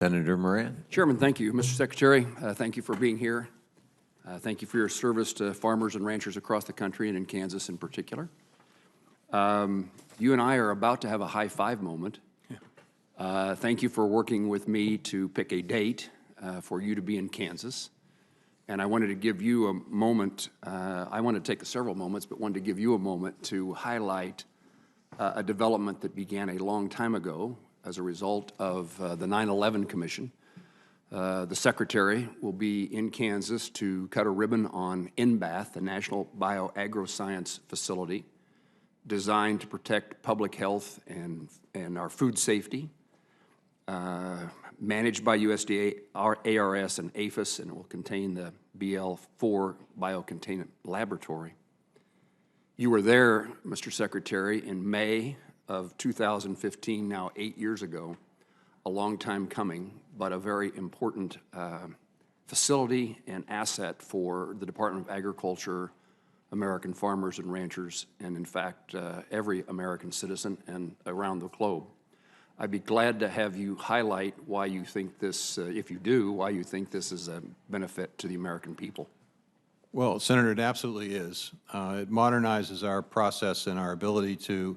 Senator Moran. Chairman, thank you. Mr. Secretary, thank you for being here. Thank you for your service to farmers and ranchers across the country and in Kansas in particular. You and I are about to have a high five moment. Thank you for working with me to pick a date for you to be in Kansas. And I wanted to give you a moment. I wanted to take several moments, but wanted to give you a moment to highlight a development that began a long time ago as a result of the 9/11 Commission. The Secretary will be in Kansas to cut a ribbon on NBATH, the National Bioagroscience Facility, designed to protect public health and our food safety, managed by USDA, ARS, and APHIS, and it will contain the BL4 biocontainment laboratory. You were there, Mr. Secretary, in May of 2015, now 8 years ago, a long time coming, but a very important facility and asset for the Department of Agriculture, American farmers and ranchers, and in fact, every American citizen and around the globe. I'd be glad to have you highlight why you think this, if you do, why you think this is a benefit to the American people. Well, Senator, it absolutely is. It modernizes our process and our ability to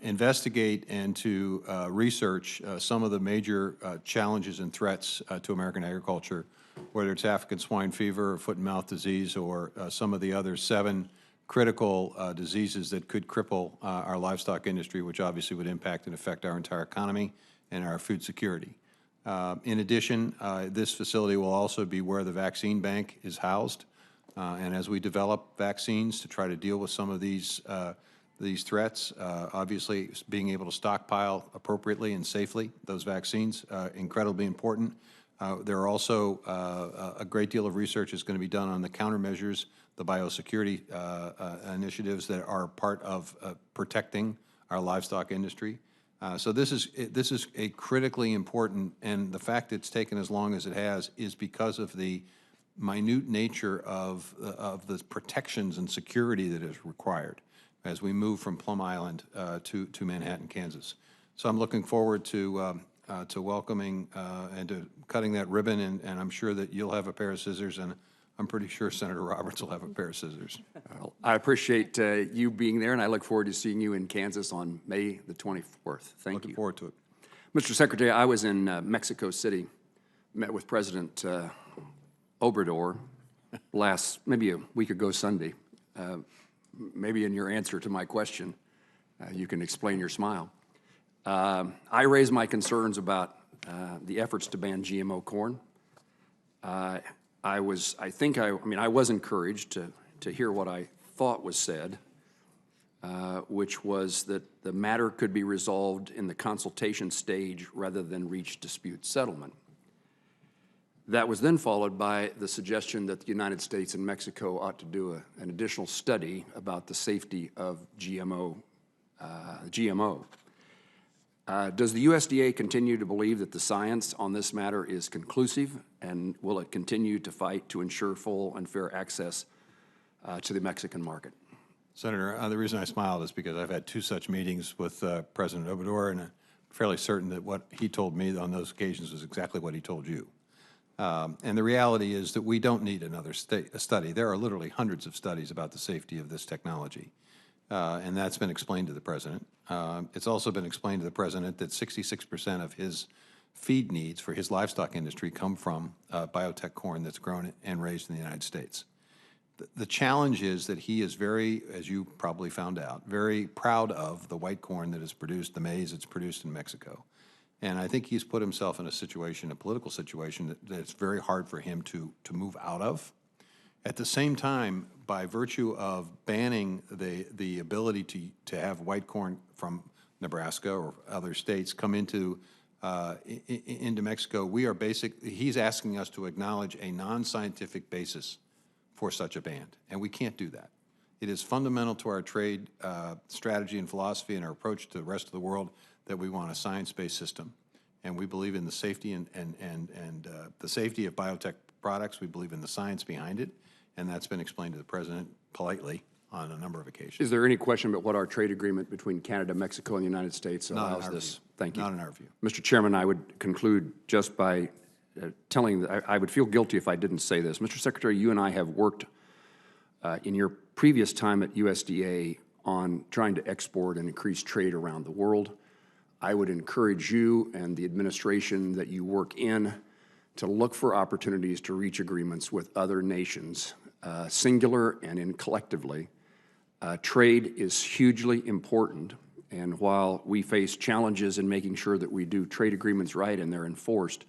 investigate and to research some of the major challenges and threats to American agriculture, whether it's African swine fever, or foot and mouth disease, or some of the other 7 critical diseases that could cripple our livestock industry, which obviously would impact and affect our entire economy and our food security. In addition, this facility will also be where the vaccine bank is housed. And as we develop vaccines to try to deal with some of these threats, obviously being able to stockpile appropriately and safely those vaccines, incredibly important. There are also a great deal of research is going to be done on the countermeasures, the biosecurity initiatives that are part of protecting our livestock industry. So this is a critically important, and the fact it's taken as long as it has is because of the minute nature of the protections and security that is required as we move from Plum Island to Manhattan, Kansas. So I'm looking forward to welcoming and to cutting that ribbon, and I'm sure that you'll have a pair of scissors, and I'm pretty sure Senator Roberts will have a pair of scissors. Well, I appreciate you being there, and I look forward to seeing you in Kansas on May the 24th. Thank you. Looking forward to it. Mr. Secretary, I was in Mexico City, met with President Obrador maybe a week ago Sunday. Maybe in your answer to my question, you can explain your smile. I raised my concerns about the efforts to ban GMO corn. I was encouraged to hear what I thought was said, which was that the matter could be resolved in the consultation stage rather than reach dispute settlement. That was then followed by the suggestion that the United States and Mexico ought to do an additional study about the safety of GMO. Does the USDA continue to believe that the science on this matter is conclusive, and will it continue to fight to ensure full and fair access to the Mexican market? Senator, the reason I smiled is because I've had 2 such meetings with President Obrador, and I'm fairly certain that what he told me on those occasions was exactly what he told you. And the reality is that we don't need another study. There are literally hundreds of studies about the safety of this technology, and that's been explained to the President. It's also been explained to the President that 66% of his feed needs for his livestock industry come from biotech corn that's grown and raised in the United States. The challenge is that he is very, as you probably found out, very proud of the white corn that is produced, the maize that's produced in Mexico. And I think he's put himself in a situation, a political situation, that it's very hard for him to move out of. At the same time, by virtue of banning the ability to have white corn from Nebraska or other states come into Mexico, he's asking us to acknowledge a non-scientific basis for such a ban, and we can't do that. It is fundamental to our trade strategy and philosophy and our approach to the rest of the world that we want a science-based system, and we believe in the safety and the safety of biotech products. We believe in the science behind it, and that's been explained to the President politely on a number of occasions. Is there any question about what our trade agreement between Canada, Mexico, and the United States Not in allows our this? view. Thank you. Not in our view. Mr. Chairman, I would conclude just by telling, I would feel guilty if I didn't say this. Mr. Secretary, you and I have worked in your previous time at USDA on trying to export and increase trade around the world. I would encourage you and the administration that you work in to look for opportunities to reach agreements with other nations, singular and in collectively. Trade is hugely important, and while we face challenges in making sure that we do trade agreements right and they're enforced,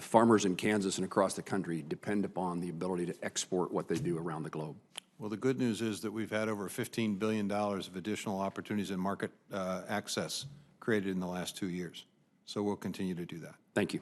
farmers in Kansas and across the country depend upon the ability to export what they do around the globe. Well, the good news is that we've had over $15 billion of additional opportunities in market access created in the last 2 years. So we'll continue to do that. Thank you.